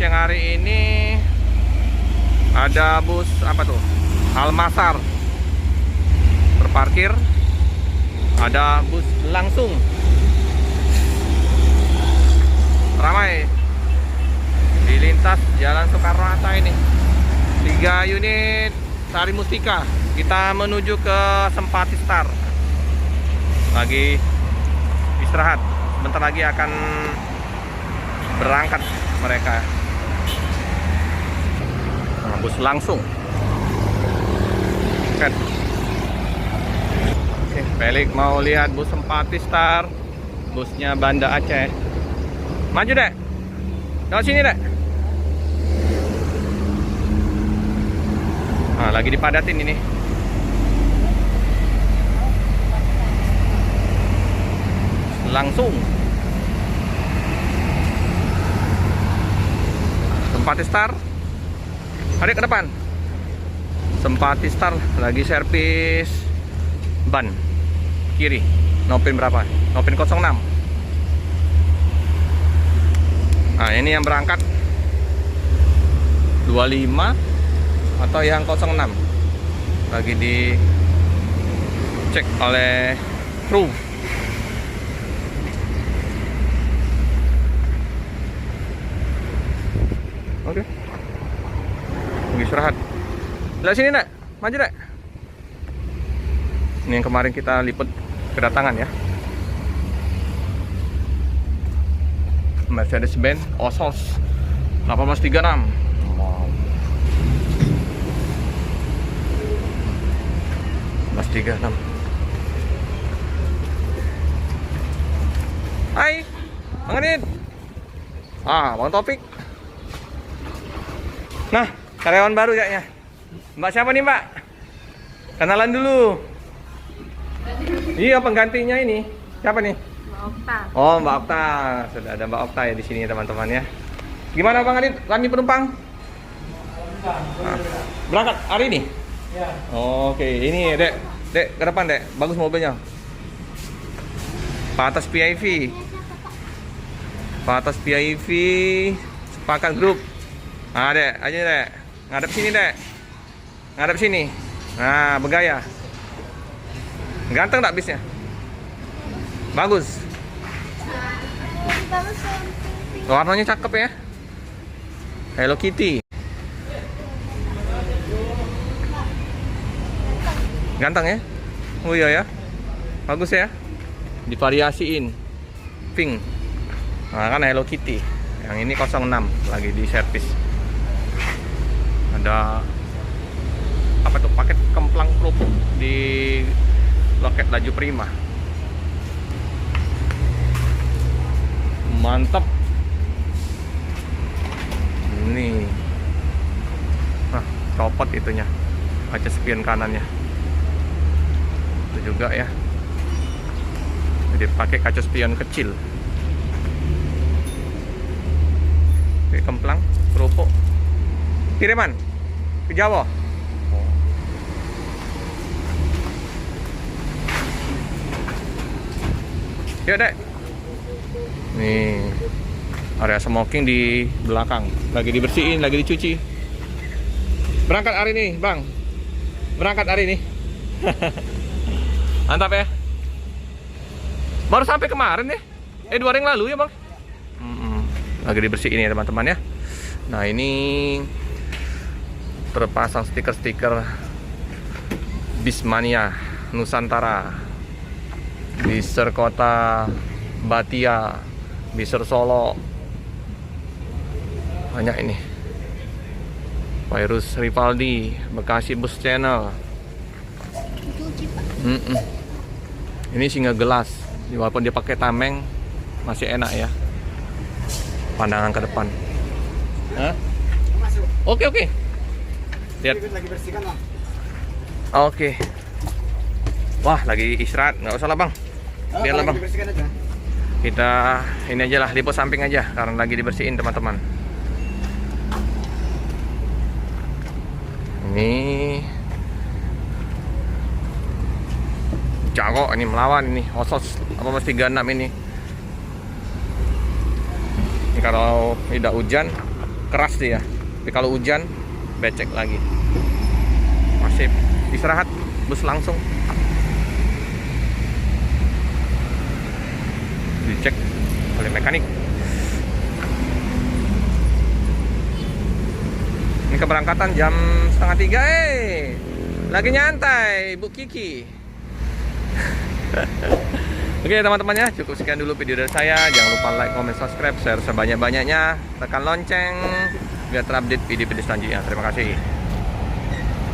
siang hari ini ada bus apa tuh? Almasar terparkir. Ada bus langsung. Ramai di lintas Jalan Soekarno-Hatta ini. 3 unit Sari Mustika. Kita menuju ke Sempati Star. Lagi istirahat. Sebentar lagi akan berangkat mereka. Nah, bus langsung. Kan. Oke, Pelik mau lihat bus Sempati Star. Busnya Banda Aceh. Maju dek. Lewat sini dek. Nah, lagi dipadatin ini. Langsung Sempati Star. Adik ke depan. Sempati Star lagi servis ban kiri. Nopin berapa? Nopin 06. Nah, ini yang berangkat 25 atau yang 06 lagi dicek oleh kru. Oke. Lagi istirahat. Lihat sini, Nak. Maju, Nak. Ini yang kemarin kita liput kedatangan ya. Mercedes-Benz Osos 1836. Wow. 1836. Hai, Bang Adit. Bang Topik. Nah, karyawan baru kayaknya. Mbak siapa nih, Mbak? Kenalan dulu. Iya, penggantinya ini. Siapa nih? Mbak Okta. Oh, Mbak Okta. Sudah ada Mbak Okta ya di sini, teman-teman ya. Gimana Bang Adit? Kami penumpang? Berangkat hari ini? Ya. Oke, ini Dek. Dek, ke depan, Dek. Bagus mobilnya. Pak atas PIV. Pak atas PIV. Sepakat grup. Nah, Dek, aja Dek. Ngadep sini, Dek. Ngadep sini. Nah, bergaya. Ganteng tak bisnya? Bagus. Warnanya cakep ya. Hello Kitty. Ganteng ya? Oh iya ya. Bagus ya. Divariasiin. Pink. Nah, kan Hello Kitty. Yang ini 06 lagi di servis. Ada apa tuh? Paket kemplang kerupuk di loket Laju Prima. Mantap. Ini. Nah, copot itunya. Kaca spion kanannya. Itu juga ya. Jadi pakai kaca spion kecil. Oke, kemplang, kerupuk. Kiriman ke Jawa. Yuk, Dek. Nih, area smoking di belakang. Lagi dibersihin, lagi dicuci. Berangkat hari ini, Bang. Berangkat hari ini. Mantap ya. Baru sampai kemarin ya. 2 hari yang lalu ya, Bang. Lagi dibersihin ya, teman-teman ya. Nah, ini terpasang stiker-stiker Bismania Nusantara. Biser Kota Batia, Biser Solo. Banyak ini. Virus Rivaldi, Bekasi Bus Channel. Ini singa gelas. Walaupun dia pakai tameng, masih enak ya. Pandangan ke depan. Hah? Oke. Lihat. Lagi bersihkan, Bang. Oke. Wah, lagi istirahat. Nggak usah lah, Bang. Biarlah, Bang. Dibersihkan aja. Kita ini aja lah, liput samping aja karena lagi dibersihin, teman-teman. Ini jago ini melawan ini Osos 1836 ini. Ini kalau tidak hujan keras dia. Tapi kalau hujan becek lagi. Masih istirahat, bus langsung dicek oleh mekanik. Ini keberangkatan jam 2:30. Lagi nyantai Bu Kiki. Oke teman-teman ya, cukup sekian dulu video dari saya. Jangan lupa like, comment, subscribe, share sebanyak-banyaknya. Tekan lonceng biar terupdate video-video selanjutnya. Terima kasih.